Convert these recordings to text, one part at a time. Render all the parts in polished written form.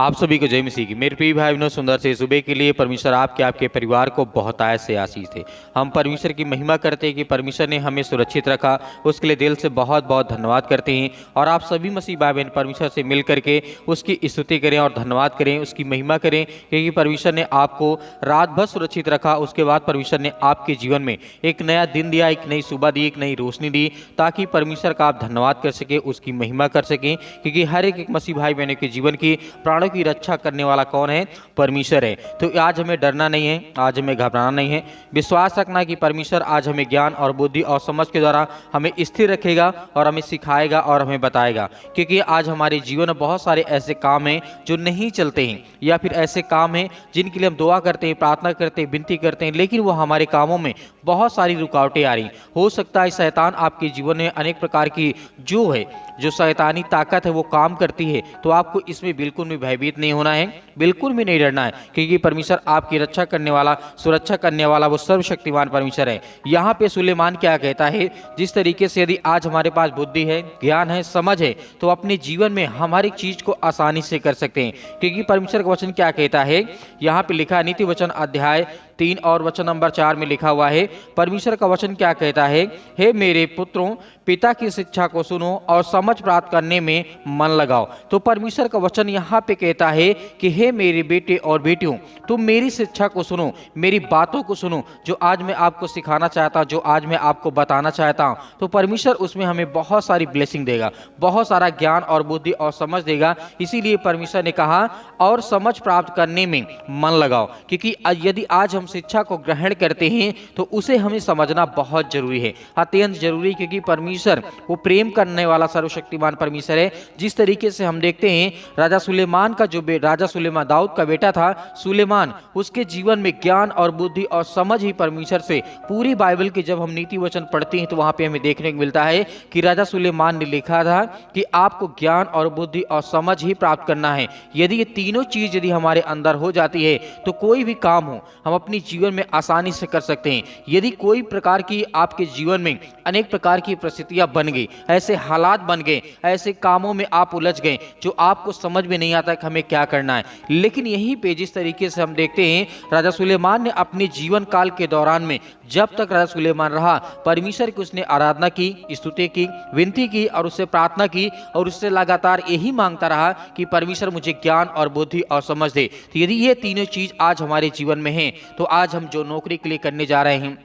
आप सभी को जय मसीह की। मेरे प्रिय भाई बहनों, सुंदर से सुबह के लिए परमेश्वर आपके परिवार को बहुत आय से आशीष दे। हम परमेश्वर की महिमा करते हैं कि परमेश्वर ने हमें सुरक्षित रखा, उसके लिए दिल से बहुत बहुत धन्यवाद करते हैं। और आप सभी मसीह भाई बहन परमेश्वर से मिल करके उसकी स्तुति करें और धन्यवाद करें, उसकी महिमा करें, क्योंकि परमेश्वर ने आपको रात भर सुरक्षित रखा। उसके बाद परमेश्वर ने आपके जीवन में एक नया दिन दिया, एक नई सुबह दी, एक नई रोशनी दी, ताकि परमेश्वर का आप धन्यवाद कर सके, उसकी महिमा कर सकें। क्योंकि हर एक मसीह भाई बहनों के जीवन की प्राणों की रक्षा करने वाला कौन है? परमेश्वर है। तो आज हमें डरना नहीं है, आज हमें घबराना नहीं है, विश्वास रखना कि परमेश्वर आज हमें ज्ञान और बुद्धि और समझ के द्वारा हमें स्थिर रखेगा और हमें सिखाएगा और हमें बताएगा। क्योंकि आज हमारे जीवन में बहुत सारे ऐसे काम हैं जो नहीं चलते हैं, या फिर ऐसे काम हैं जिनके लिए हम दुआ करते हैं, प्रार्थना करते हैं, विनती करते हैं, लेकिन वो हमारे कामों में बहुत सारी रुकावटें आ रही। हो सकता है शैतान आपके जीवन में अनेक प्रकार की जो शैतानी ताकत है वो काम करती है। तो आपको इसमें बिल्कुल भी भयभीत नहीं होना है, बिल्कुल भी नहीं डरना है, क्योंकि परमेश्वर आपकी रक्षा करने वाला, सुरक्षा करने वाला वो सर्वशक्तिमान परमेश्वर है। यहाँ पे सुलेमान क्या कहता है, जिस तरीके से यदि आज हमारे पास बुद्धि है, ज्ञान है, समझ है, तो अपने जीवन में हर एक चीज को आसानी से कर सकते हैं। क्योंकि परमेश्वर का वचन क्या कहता है, यहाँ पे लिखा नीति वचन अध्याय 3 और वचन नंबर 4 में लिखा हुआ है। परमेश्वर का वचन क्या कहता है, हे मेरे पुत्रों, पिता की शिक्षा को सुनो और समझ प्राप्त करने में मन लगाओ। तो परमेश्वर का वचन यहाँ पे कहता है कि हे मेरे बेटे और बेटियों, तुम मेरी शिक्षा को सुनो, मेरी बातों को सुनो, जो आज मैं आपको सिखाना चाहता हूँ, जो आज मैं आपको बताना चाहता हूँ। तो परमेश्वर उसमें हमें बहुत सारी ब्लेसिंग देगा, बहुत सारा ज्ञान और बुद्धि और समझ देगा। इसीलिए परमेश्वर ने कहा और समझ प्राप्त करने में मन लगाओ। क्योंकि यदि आज हम शिक्षा को ग्रहण करते हैं तो उसे हमें समझना बहुत जरूरी है, अत्यंत जरूरी। क्योंकि परमेश्वर वो प्रेम करने वाला सर्वशक्तिमान परमेश्वर है। जिस तरीके से हम देखते हैं राजा सुलेमान का राजा सुलेमान दाऊद का बेटा था सुलेमान, उसके जीवन में ज्ञान और बुद्धि और समझ ही परमेश्वर से, पूरी बाइबल के जब हम नीति वचन पढ़ते हैं तो वहां पे हमें देखने को मिलता है कि राजा सुलेमान ने लिखा था कि आपको ज्ञान और बुद्धि और समझ ही प्राप्त करना है। यदि ये तीनों चीज यदि हमारे अंदर हो जाती है तो कोई भी काम हो हम अपनी जीवन में आसानी से कर सकते हैं। यदि कोई प्रकार की आपके जीवन में अनेक प्रकार की परिस्थितियां बन गई, ऐसे हालात बन गए, ऐसे कामों में आप उलझ गए जो आपको समझ में नहीं आता कि हमें क्या करना है, लेकिन यहीं पे जिस तरीके से हम देखते हैं राजा सुलेमान ने अपने जीवन काल के दौरान में, जब तक राजा सुलेमान रहा, परमेश्वर की उसने आराधना की, स्तुति की, विनती की और उससे प्रार्थना की और उससे लगातार यही मांगता रहा कि परमेश्वर मुझे ज्ञान और बुद्धि और समझ दे। तो यदि ये तीनों चीज आज हमारे जीवन में हैं तो आज हम जो नौकरी के लिए करने जा रहे हैं,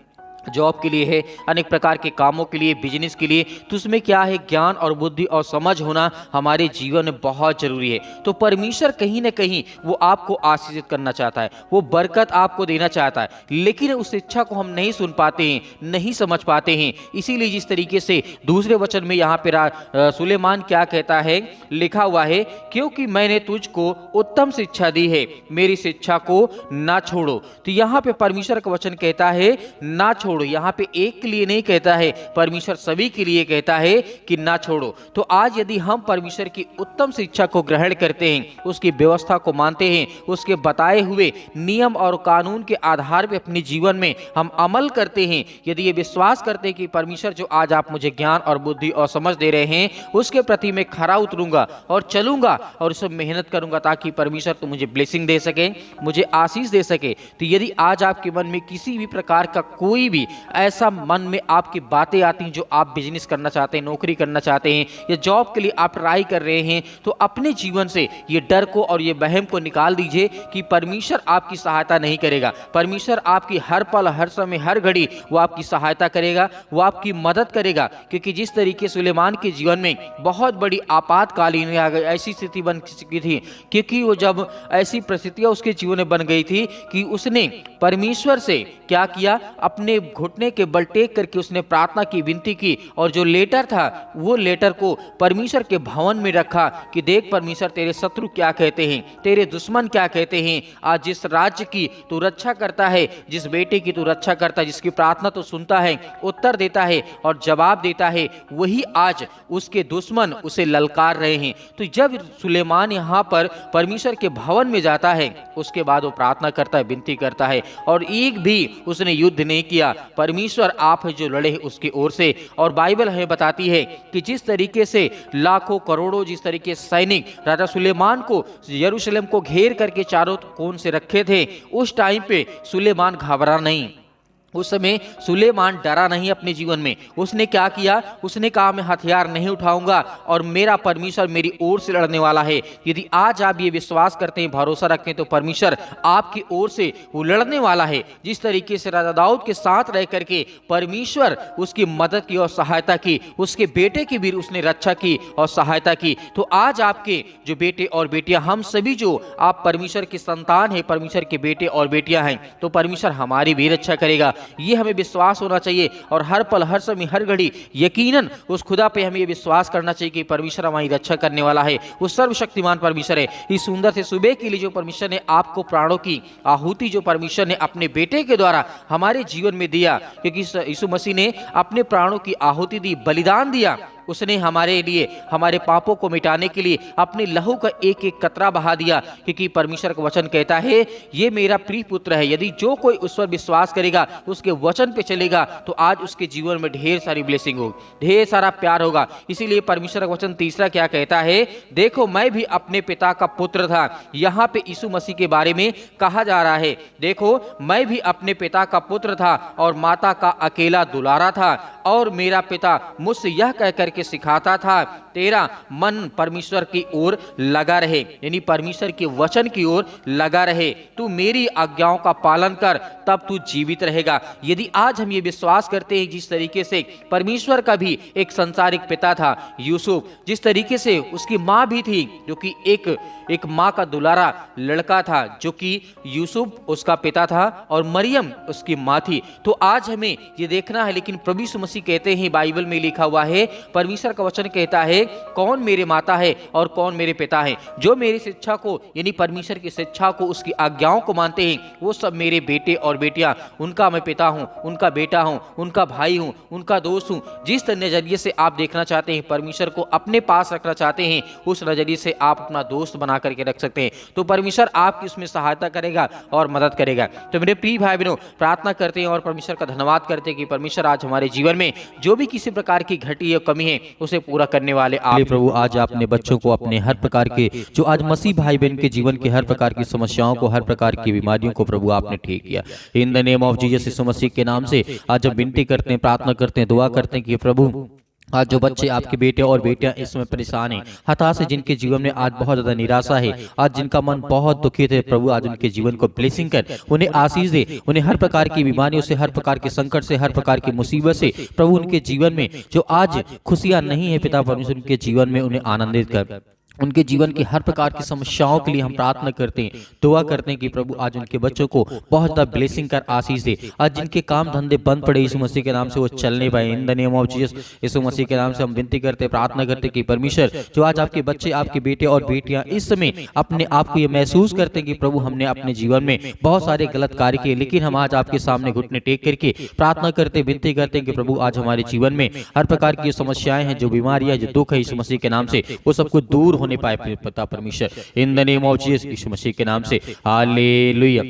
जॉब के लिए है, अनेक प्रकार के कामों के लिए, बिजनेस के लिए, तो उसमें क्या है, ज्ञान और बुद्धि और समझ होना हमारे जीवन में बहुत जरूरी है। तो परमेश्वर कहीं ना कहीं वो आपको आशीषित करना चाहता है, वो बरकत आपको देना चाहता है, लेकिन उस इच्छा को हम नहीं सुन पाते हैं, नहीं समझ पाते हैं। इसीलिए जिस तरीके से दूसरे वचन में यहाँ पे सुलेमान क्या कहता है, लिखा हुआ है, क्योंकि मैंने तुझको उत्तम शिक्षा दी है, मेरी शिक्षा को ना छोड़ो। तो यहाँ पे परमेश्वर का वचन कहता है ना छोड़ो। यहाँ पे एक के लिए नहीं कहता है, परमेश्वर सभी के लिए कहता है कि ना छोड़ो। तो आज यदि हम परमेश्वर की उत्तम शिक्षा को ग्रहण करते हैं, उसकी व्यवस्था को मानते हैं, उसके बताए हुए नियम और कानून के आधार पर अपने जीवन में हम अमल करते हैं, यदि ये विश्वास करते हैं कि परमेश्वर जो आज आप मुझे ज्ञान और बुद्धि और समझ दे रहे हैं, उसके प्रति मैं खरा उतरूंगा और चलूंगा और उसमें मेहनत करूंगा ताकि परमेश्वर तो मुझे ब्लेसिंग दे सके, मुझे आशीष दे सके। तो यदि आज आपके मन में किसी भी प्रकार का कोई भी ऐसा मन में आपकी बातें आती हैं, जो आप बिजनेस करना चाहते हैं, नौकरी करना चाहते हैं या जॉब के लिए आप ट्राई कर रहे हैं, तो अपने जीवन से ये डर को और ये वहम को निकाल दीजिए कि परमेश्वर आपकी सहायता नहीं करेगा। परमेश्वर आपकी हर पल, हर समय, हर घड़ी वो आपकी सहायता करेगा, वो आपकी मदद करेगा। क्योंकि जिस तरीके सुलेमान के जीवन में बहुत बड़ी आपातकालीन ऐसी स्थिति बन चुकी थी, क्योंकि वो जब ऐसी परिस्थितियां उसके जीवन में बन गई थी कि उसने परमेश्वर से क्या किया, अपने घुटने के बल टेक करके उसने प्रार्थना की, विनती की, और जो लेटर था वो लेटर को परमेश्वर के भवन में रखा कि देख परमेश्वर, तेरे शत्रु क्या कहते हैं, तेरे दुश्मन क्या कहते हैं। आज जिस राज्य की तू रक्षा करता है, जिस बेटे की तू रक्षा करता है, जिसकी प्रार्थना तो सुनता है, उत्तर देता है और जवाब देता है, वही आज उसके दुश्मन उसे ललकार रहे हैं। तो जब सुलेमान यहाँ पर परमेश्वर के भवन में जाता है, उसके बाद वो प्रार्थना करता है, विनती करता है, और एक भी उसने युद्ध नहीं किया, परमेश्वर आप है जो लड़े हैं उसकी ओर से। और बाइबल हमें बताती है कि जिस तरीके से लाखों करोड़ों जिस तरीके से सैनिक राजा सुलेमान को यरूशलेम को घेर करके चारों कोण से रखे थे, उस टाइम पे सुलेमान घबरा नहीं। उस समय सुलेमान डरा नहीं अपने जीवन में। उसने क्या किया? उसने कहा मैं हथियार नहीं उठाऊंगा और मेरा परमेश्वर मेरी ओर से लड़ने वाला है। यदि आज आप ये विश्वास करते हैं, भरोसा रखते हैं, तो परमेश्वर आपकी ओर से वो लड़ने वाला है। जिस तरीके से राजा दाऊद के साथ रह करके परमेश्वर उसकी मदद की और सहायता की, उसके बेटे की भी उसने रक्षा की और सहायता की। तो आज आपके जो बेटे और बेटियां, हम सभी जो आप परमेश्वर की संतान है, परमेश्वर के बेटे और बेटियां हैं, तो परमेश्वर हमारी भी रक्षा करेगा। ये हमें विश्वास होना चाहिए और हर पल, हर समय, हर घड़ी यकीनन उस खुदा पे हमें ये विश्वास करना चाहिए कि परमेश्वर हमारी रक्षा करने वाला है। वो सर्वशक्तिमान परमेश्वर है। इस सुंदर से सुबह के लिए जो परमेश्वर ने आपको प्राणों की आहुति जो परमेश्वर ने अपने बेटे के द्वारा हमारे जीवन में दिया, क्योंकि यीशु मसीह ने अपने प्राणों की आहुति दी, बलिदान दिया। उसने हमारे लिए, हमारे पापों को मिटाने के लिए अपने लहू का एक एक कतरा बहा दिया, क्योंकि परमेश्वर का वचन कहता है ये मेरा प्रिय पुत्र है। यदि जो कोई उस पर विश्वास करेगा, उसके वचन पे चलेगा, तो आज उसके जीवन में ढेर सारी ब्लेसिंग होगी, ढेर सारा प्यार होगा। इसीलिए परमेश्वर का वचन तीसरा क्या कहता है? देखो मैं भी अपने पिता का पुत्र था। यहाँ पे यीशु मसीह के बारे में कहा जा रहा है, देखो मैं भी अपने पिता का पुत्र था और माता का अकेला दुलारा था, और मेरा पिता मुझसे यह कहकर के सिखाता था, तेरा मन परमेश्वर की ओर लगा रहे, यानी परमेश्वर के वचन की ओर लगा रहे, तू मेरी आज्ञाओं का पालन कर, तब तू जीवित रहेगा। यदि आज हम ये विश्वास करते हैं, जिस तरीके से परमेश्वर का भी एक संसारिक पिता था यूसुफ, जिस तरीके से उसकी माँ भी थी जो कि एक माँ का दुलारा लड़का था, जो कि यूसुफ उसका पिता था और मरियम उसकी माँ थी। तो आज हमें ये देखना है। लेकिन प्रभु यीशु मसीह कहते हैं, बाइबल में लिखा हुआ है, परमेश्वर का वचन कहता है, कौन मेरे माता है और कौन मेरे पिता है? जो मेरी शिक्षा को, यानी परमेश्वर की शिक्षा को, उसकी आज्ञाओं को मानते हैं, वो सब मेरे बेटे और बेटियां। उनका मैं पिता हूं, उनका बेटा हूं, उनका भाई हूं, उनका दोस्त हूं। जिस नजरिए से आप देखना चाहते हैं, परमेश्वर को अपने पास रखना चाहते हैं, उस नजरिए से आप अपना दोस्त बना करके रख सकते हैं। तो परमेश्वर आपकी उसमें सहायता करेगा और मदद करेगा। तो मेरे प्रिय भाई बहनों, प्रार्थना करते हैं और परमेश्वर का धन्यवाद करते हैं कि परमेश्वर आज हमारे जीवन में जो भी किसी प्रकार की घटी या कमी है, उसे पूरा करने वाले आप। प्रभु आज आपने बच्चों को अपने हर प्रकार के, जो आज मसीह भाई बहन के जीवन के हर प्रकार की समस्याओं को, हर प्रकार की बीमारियों को प्रभु आपने ठीक किया। In the name of Jesus यीशु मसीह के नाम से आज हम विनती करते हैं, प्रार्थना करते हैं, दुआ करते हैं कि प्रभु आज जो बच्चे आपके बेटे और बेटियां इसमें परेशान हैं, हताश है, जिनके जीवन में आज बहुत ज्यादा निराशा है, आज जिनका मन बहुत दुखित है, प्रभु आज उनके जीवन को ब्लेसिंग कर, उन्हें आशीष दे, उन्हें हर प्रकार की बीमारियों से, हर प्रकार के संकट से, हर प्रकार की मुसीबत से प्रभु उनके जीवन में जो आज खुशियां नहीं है, पिता परमेश्वर उनके जीवन में उन्हें आनंदित कर। उनके जीवन की हर प्रकार की समस्याओं के लिए हम प्रार्थना करते हैं, दुआ करते हैं कि प्रभु आज उनके बच्चों को बहुत ज़्यादा ब्लेसिंग कर आशीष दे। आज जिनके काम धंधे बंद पड़े, यीशु मसीह के नाम से वो चलने पाए। In the name of Jesus यीशु मसीह के नाम से हम विनती करते, प्रार्थना करते कि परमेश्वर जो आज आपके बच्चे, आपके बेटे और बेटियां इस समय अपने आप को ये महसूस करते हैं कि प्रभु हमने अपने जीवन में बहुत सारे गलत कार्य किए, लेकिन हम आज आपके सामने घुटने टेक करके प्रार्थना करते, विनती करते हैं कि प्रभु आज हमारे जीवन में हर प्रकार की समस्याएं हैं, जो बीमारियां, जो दुख है, यीशु मसीह के नाम से वो सब कुछ दूर होने पाए पिता परमेश्वर। In the name of Jesus यीशु मसीह के नाम से हालेलुया,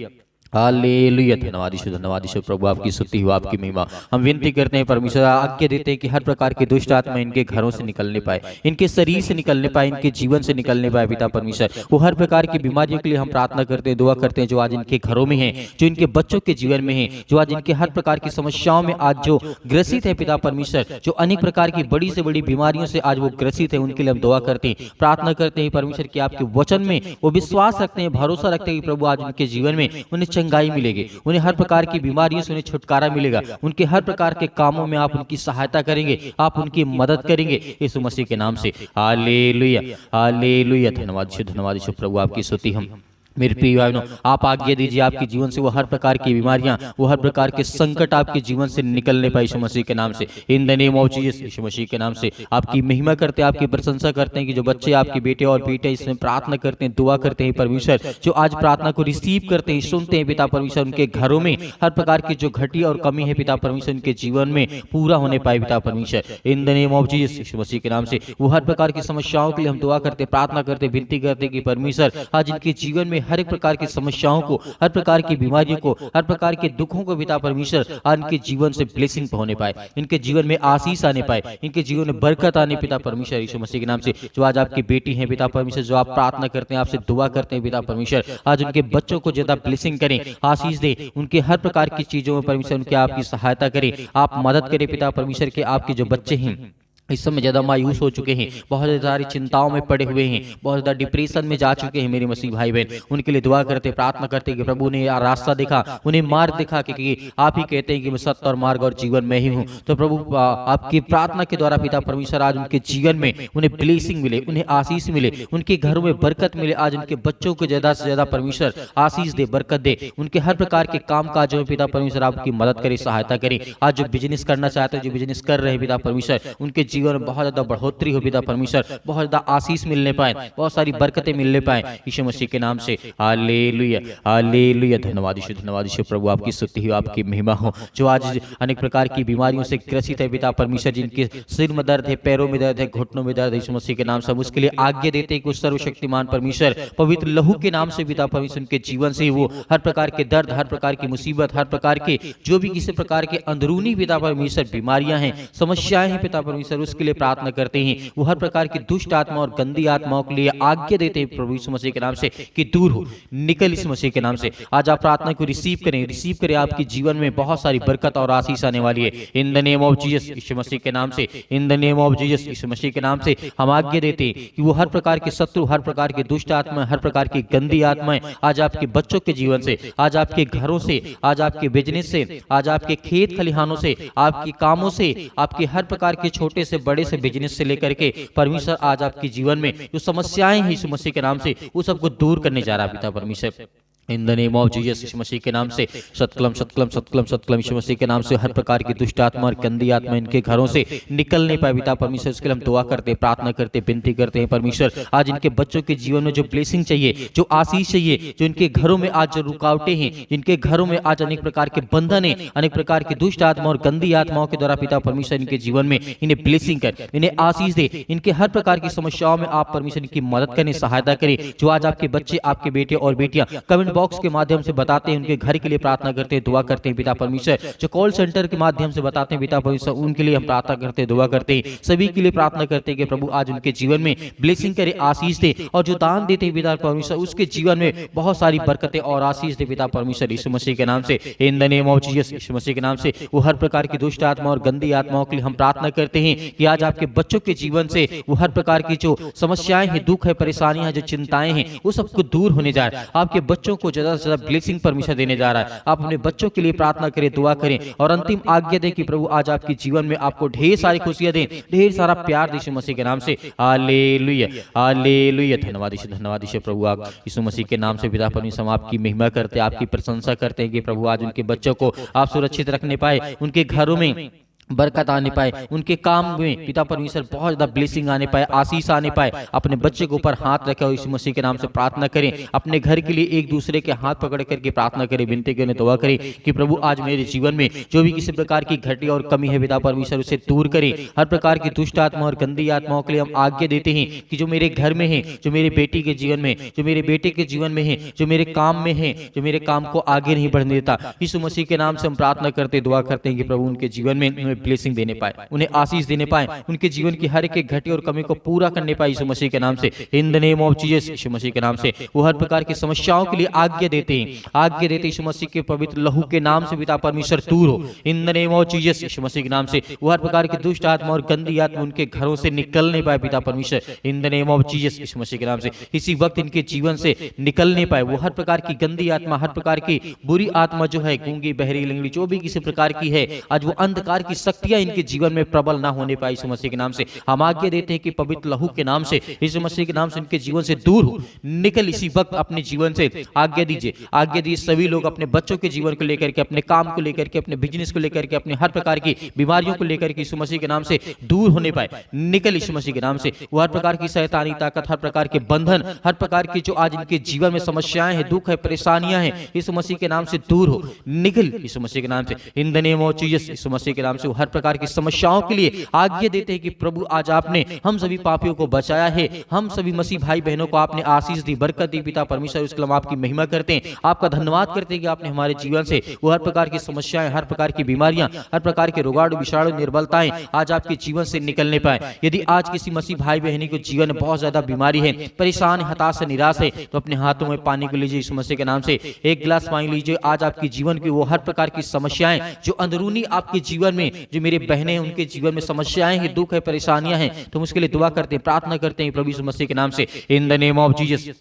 हालेलुया। धन्यवाद यीशु प्रभु, आपकी स्तुति हो, आपकी महिमा। हम विनती करते हैं परमेश्वर, आज्ञा देते हैं कि हर प्रकार की दुष्ट आत्मा इनके घरों से निकलने पाए, इनके शरीर से निकलने पाए, इनके जीवन से निकलने पाए पिता परमेश्वर। वो हर प्रकार की बीमारियों के लिए हम प्रार्थना करते हैं, दुआ करते हैं, जो आज इनके घरों में है, जो इनके बच्चों के जीवन में है, जो आज इनके हर प्रकार की समस्याओं में आज जो ग्रसित है पिता परमेश्वर, जो अनेक प्रकार की बड़ी से बड़ी बीमारियों से आज वो ग्रसित है, उनके लिए हम दुआ करते हैं, प्रार्थना करते हैं परमेश्वर कि आपके वचन में वो विश्वास रखते हैं, भरोसा रखते हैं कि प्रभु आज उनके जीवन में उन्हें चंगाई मिलेगी, उन्हें हर प्रकार की बीमारियों से उन्हें छुटकारा मिलेगा, उनके हर प्रकार के कामों में आप उनकी सहायता करेंगे, आप उनकी मदद करेंगे यीशु मसीह के नाम से। Hallelujah, hallelujah. धन्यवाद यीशु प्रभु, आपकी स्तुति हम। मेरे प्रिय भाइयों, आप आज्ञा दीजिए आपके जीवन से वो हर प्रकार की बीमारियां, वो हर प्रकार के संकट आपके जीवन से निकलने पाए यीशु मसीह के नाम से। In the name of Jesus यीशु मसीह के नाम से आपकी महिमा करते हैं, आपकी प्रशंसा करते हैं कि जो बच्चे आपके बेटे और बेटे इसमें प्रार्थना करते हैं, दुआ करते हैं परमेश्वर, जो आज प्रार्थना को रिसीव करते हैं, सुनते हैं पिता परमेश्वर, उनके घरों में हर प्रकार की जो घटी और कमी है पिता परमेश्वर उनके जीवन में पूरा होने पाए पिता परमेश्वर। In the name of Jesus यीशु मसीह के नाम से वो हर प्रकार की समस्याओं के लिए हम दुआ करते, प्रार्थना करते, विनती करते कि परमेश्वर आज इनके जीवन में हर एक प्रकार की समस्याओं को, हर प्रकार की बीमारियों को, हर प्रकार के दुखों को पिता परमेश्वर आज इनके जीवन से ब्लेसिंग होने पाए, इनके जीवन में आशीष आने पाए, इनके जीवन में बरकत आने पिता परमेश्वर यीशु मसीह के नाम से। जो आज आपकी बेटी हैं पिता परमेश्वर, जो आप प्रार्थना करते हैं, आपसे दुआ करते हैं पिता परमेश्वर, आज उनके बच्चों को ज्यादा ब्लेसिंग करें, आशीष दे, उनके हर प्रकार की चीजों में परमेश्वर उनकी आपकी सहायता करें, आप मदद करें पिता परमेश्वर के। आपके जो बच्चे हैं इस समय ज़्यादा मायूस हो चुके हैं, बहुत सारी चिंताओं में पड़े हुए हैं, बहुत ज़्यादा डिप्रेशन में जा चुके हैं मेरे मसीह भाई बहन, उनके लिए दुआ करते, प्रार्थना करते कि प्रभु ने यह रास्ता दिखा, उन्हें मार्ग दिखा, क्योंकि आप ही कहते हैं कि मैं सत्य और मार्ग और जीवन में ही हूँ। तो प्रभु आपकी प्रार्थना के द्वारा पिता परमेश्वर आज उनके जीवन में उन्हें ब्लेसिंग मिले, उन्हें आशीष मिले, उनके घरों में बरकत मिले। आज उनके बच्चों को ज़्यादा से ज़्यादा परमेश्वर आशीष दे, बरकत दे, उनके हर प्रकार के काम काजों में पिता परमेश्वर आपकी मदद करे, सहायता करें। आज जो बिजनेस करना चाहते हैं, जो बिजनेस कर रहे हैं पिता परमेश्वर, उनके जीवन में बहुत ज़्यादा बढ़ोतरी हो पिता परमेश्वर, बहुत ज्यादा आशीष मिलने पाए, बहुत सारी बरकतें मिलने पाए यीशु मसीह के नाम से। Hallelujah, hallelujah. धन्यवाद यीशु प्रभु, आपकी स्तुति हो, आपकी महिमा हो। जो आज अनेक प्रकार की बीमारियों से ग्रसित है पिता परमेश्वर, जिनके सिर में दर्द है, पैरों में दर्द है, घुटनों में दर्द है, यीशु मसीह के नाम से हम उसके लिए आज्ञा देते हैं कि सर्वशक्तिमान परमेश्वर पवित्र लहू के नाम से पिता परमेश्वर उनके जीवन से वो हर प्रकार के दर्द, हर प्रकार की मुसीबत, हर प्रकार के जो भी किसी प्रकार के अंदरूनी पिता परमेश्वर बीमारियां हैं, समस्याएं हैं पिता परमेश्वर, उसके लिए प्रार्थना करते हैं। वो हर प्रकार की दुष्ट आत्मा और गंदी आत्माओं के लिए आज्ञा देते हैं प्रभु यीशु मसीह के नाम से कि दूर हो, निकल यीशु मसीह के नाम से। आज आप प्रार्थना को रिसीव करें, आपके जीवन में बहुत सारी बरकत और आशीष आने वाली है in the name of Jesus यीशु मसीह के नाम से। In the name of Jesus यीशु मसीह के नाम से हम आज्ञा देते हैं कि वो हर प्रकार के शत्रु, हर प्रकार के दुष्ट आत्मा, हर प्रकार की गंदी आत्माएं आज आपके बच्चों के जीवन से, आज आपके घरों से, आज आपके बिजनेस से, आज आपके खेत खलिहानों से, आपके कामों से, आपके हर प्रकार के छोटे से बड़े से बिजनेस से लेकर के परमेश्वर आज आपके जीवन में जो समस्याएं हैं यीशु मसीह के नाम से वो सबको दूर करने जा रहा है पिता परमेश्वर। In the name of Jesus यीशु मसीह के नाम से सतकलम सतकलम सतकलम सतकलम यीशु मसीह के नाम से हर प्रकार की दुष्ट आत्मा और गंदी आत्मा इनके घरों से निकल नहीं पाए पिता परमेश्वर। उसके लिए हम दुआ करते, प्रार्थना करते, विनती करते हैं परमेश्वर। आज इनके बच्चों के जीवन में जो ब्लेसिंग चाहिए, जो आशीष चाहिए, जो इनके घरों में आज जो रुकावटें हैं, जिनके घरों में आज अनेक प्रकार के बंधन है, अनेक प्रकार की दुष्ट आत्मा और गंदी आत्माओं के द्वारा पिता परमेश्वर इनके जीवन में इन्हें ब्लेसिंग कर, इन्हें आशीष दे, इनके हर प्रकार की समस्याओं में आप परमेश्वर इनकी मदद करें, सहायता करें। जो आज आपके बच्चे, आपके बेटे और बेटियां कमेंट बॉक्स के माध्यम से बताते हैं, उनके घर के लिए प्रार्थना करते हैं, दुआ करते हैं पिता परमेश्वर। जो कॉल सेंटर के माध्यम से बताते हैं पिता परमेश्वर, उनके लिए हम प्रार्थना करते हैं, दुआ करते हैं। सभी के लिए प्रार्थना करते हैं कि प्रभु आज उनके जीवन में ब्लेसिंग करे, आशीष दे, और जो दान देते हैं पिता परमेश्वर उसके जीवन में बहुत सारी बरकतें और आशीष दे पिता परमेश्वर यीशु मसीह के नाम से। In the name of Jesus यीशु मसीह के नाम से वो हर प्रकार की दुष्ट आत्मा और गंदी आत्माओं के लिए हम प्रार्थना करते हैं कि आज आपके बच्चों के जीवन से वो हर प्रकार की जो समस्याएं हैं, दुख है, परेशानियां हैं, जो चिंताएं हैं, वो सबको दूर होने जा रहा है। आपके बच्चों को ज्यादा से ज्यादा ब्लेसिंग परमेश्वर देने जा रहा है। आप अपने बच्चों के लिए प्रार्थना करें, दुआ करें और अंतिम आज्ञा दें कि प्रभु आज आपके जीवन में आपको ढेर सारी खुशियां दें, ढेर सारा प्यार यीशु मसीह के नाम से। Hallelujah, hallelujah. धन्यवाद यीशु प्रभु, आप यीशु मसीह के नाम से पिता परमेश्वर हम आपकी महिमा करते हैं, आपकी प्रशंसा करते हैं कि प्रभु आज उनके बच्चों को आप सुरक्षित रखने पाए, उनके घरों में बरकत आने पाए, उनके काम में पिता परमेश्वर बहुत ज्यादा ब्लेसिंग आने पाए, आशीष आने पाए। अपने बच्चे के ऊपर हाथ रखे और यीशु मसीह के नाम से प्रार्थना करें। अपने घर के लिए एक दूसरे के हाथ पकड़ करके प्रार्थना करें, विनती करें, दुआ करें कि प्रभु आज मेरे जीवन में जो भी किसी प्रकार की घटी और कमी है पिता परमेश्वर उसे दूर करें। हर प्रकार की दुष्ट आत्मा और गंदी आत्माओं के लिए हम आज्ञा देते हैं कि जो मेरे घर में है, जो मेरे बेटी के जीवन में, जो मेरे बेटे के जीवन में है, जो मेरे काम में है, जो मेरे काम को आगे नहीं बढ़ने देता, यीशु मसीह के नाम से हम प्रार्थना करते, दुआ करते हैं कि प्रभु उनके जीवन में ब्लेसिंग देने पाए, उन्हें आशीष देने पाए, उनके जीवन की हर एक घटी और कमी को पूरा करने पाए यीशु मसीह के नाम से। In the name of Jesus यीशु मसीह के नाम से वो हर प्रकार की समस्याओं के लिए आज्ञा देते हैं, आज्ञा देते यीशु मसीह के पवित्र लहू के नाम से पिता परमेश्वर दूर हो। In the name of Jesus यीशु मसीह के नाम से वो हर प्रकार की दुष्ट आत्मा और गंदी आत्मा उनके घरों से निकलने पाए पिता परमेश्वर। In the name of Jesus यीशु मसीह के नाम से इसी वक्त इनके जीवन से निकलने पाए वो हर प्रकार की गंदी आत्मा, हर प्रकार की बुरी आत्मा जो है, गूंगी, बहरी, लंगड़ी, जो भी किसी प्रकार की है, आज वो अंधकार की शक्तियां इनके जीवन में प्रबल ना होने पाए यीशु मसीह के नाम से। हम आज्ञा देते हैं कि पवित्र लहू के नाम से, यीशु मसीह के नाम से इनके जीवन से दूर हो, निकल इसी वक्त अपने जीवन से। आज्ञा दीजिए, आज्ञा दीजिए सभी लोग अपने बच्चों के जीवन को लेकर के, अपने काम को लेकर के, अपने बिजनेस को लेकर के, अपने हर प्रकार की बीमारियों को लेकर के यीशु मसीह के नाम से दूर होने पाए, निकल यीशु मसीह के नाम से। वो हर प्रकार की शैतानी ताकत, हर प्रकार के बंधन, हर प्रकार की जो आज इनके जीवन में समस्याएं हैं, दुख है, परेशानियां हैं, यीशु मसीह के नाम से दूर हो, निकल यीशु मसीह के नाम से। In the name of Jesus यीशु मसीह के नाम से वो हर प्रकार की समस्याओं के लिए आज्ञा देते हैं कि प्रभु आज आपने हम सभी पापियों को बचाया है, हम सभी मसीह भाई बहनों को आपने आशीष दी, बरकत दी पिता परमेश्वर, उसके लिए हम आपकी महिमा करते हैं, आपका धन्यवाद करते हैं कि आपने हमारे जीवन से वो हर प्रकार की समस्याएं, हर प्रकार की बीमारियां, हर प्रकार के रोगाणु विषाणु निर्बलताएं आज आपके जीवन से निकलने पाए। यदि आज किसी मसीह भाई बहनी के जीवन में बहुत ज्यादा बीमारी है, परेशान, हताश, निराश है, तो अपने हाथों में पानी को लीजिए, यीशु मसीह के नाम से एक गिलास पानी लीजिए। आज आपके जीवन की वो हर प्रकार की समस्याएं जो अंदरूनी आपके जीवन में, जो मेरे बहनें उनके जीवन में समस्याएं हैं, दुख है, परेशानियां हैं, तो उसके लिए दुआ करते हैं, प्रार्थना करते हैं प्रभु यीशु मसीह के नाम से, in the name of Jesus,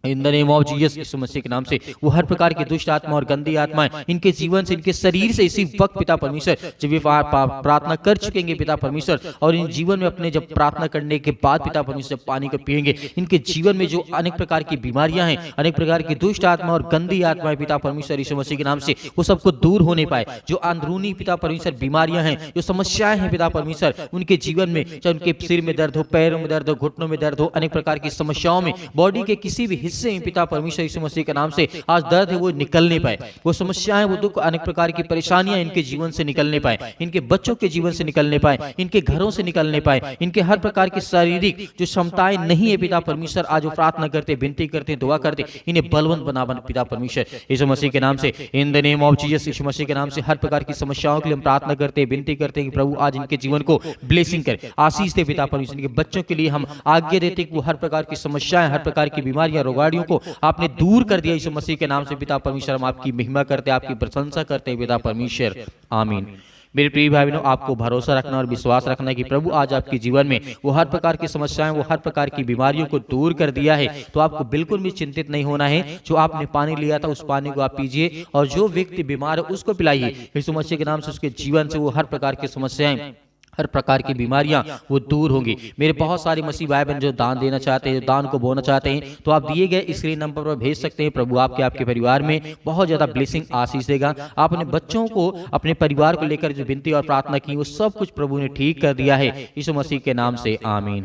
in the name of Jesus, यीशु मसीह के नाम से वो हर प्रकार की दुष्ट आत्मा और गंदी आत्माएं इनके जीवन से, इनके शरीर से इसी वक्त पिता परमेश्वर, जब ये प्रार्थना कर चुकेंगे पिता परमेश्वर, और इन जीवन में अपने जब प्रार्थना करने के बाद पिता परमेश्वर पानी को पिएंगे, इनके जीवन में जो अनेक प्रकार की बीमारियां हैं, अनेक प्रकार की दुष्ट आत्मा और गंदी आत्माएं पिता परमेश्वर यीशु मसीह के नाम से वो सबको दूर होने पाए। जो अंदरूनी पिता परमेश्वर बीमारियां हैं, जो समस्याएं हैं पिता परमेश्वर उनके जीवन में, चाहे उनके सिर में दर्द हो, पैरों में दर्द हो, घुटनों में दर्द हो, अनेक प्रकार की समस्याओं में, बॉडी के किसी भी हिस्से में पिता परमेश्वर यीशु मसीह के नाम से आज दर्द है वो निकलने पाए, वो समस्याएं, वो दुख, अनेक प्रकार की परेशानियां इनके जीवन से निकलने पाए, इनके बच्चों के जीवन से निकलने पाए, इनके घरों से निकलने पाए, इनके हर प्रकार की शारीरिक जो क्षमताएं नहीं है पिता परमेश्वर, आज वो प्रार्थना करते, विनती करते, दुआ करते, इन्हें बलवंत बना पिता परमेश्वर यीशु मसीह के नाम से, in the name of Jesus, यीशु मसीह के नाम से हर प्रकार की समस्याओं के लिए हम प्रार्थना करते, विनती करते हैं कि प्रभु आज इनके जीवन को ब्लेसिंग करे, आशीष दे पिता परमेश्वर। इनके बच्चों के लिए हम आज्ञा देते कि वो हर प्रकार की समस्याएं, हर प्रकार की बीमारियां, रोगाणियों को आपने दूर कर दिया यीशु मसीह के नाम से पिता परमेश्वर। हम आपकी महिमा करते, आपकी प्रशंसा करते हैं पिता परमेश्वर, आमीन। मेरे प्रिय भाई बहनों, आपको भरोसा रखना और विश्वास रखना कि प्रभु आज आपके जीवन में वो हर प्रकार की समस्याएं, वो हर प्रकार की बीमारियों को दूर कर दिया है। तो आपको बिल्कुल भी चिंतित नहीं होना है। जो आपने पानी लिया था उस पानी को आप पीजिए, और जो व्यक्ति बीमार है उसको पिलाइए यीशु मसीह के नाम से। उसके जीवन से वो हर प्रकार की समस्याएं, हर प्रकार की बीमारियां वो दूर होंगी। मेरे बहुत सारे मसीह भाई बहन जो दान देना चाहते हैं, जो दान को बोना चाहते हैं, तो आप दिए गए स्क्रीन नंबर पर भेज सकते हैं। प्रभु आपके परिवार में बहुत ज्यादा ब्लेसिंग, आशीष देगा। आप अपने बच्चों को, अपने परिवार को लेकर जो विनती और प्रार्थना की, वो सब कुछ प्रभु ने ठीक कर दिया है यीशु मसीह के नाम से, आमीन।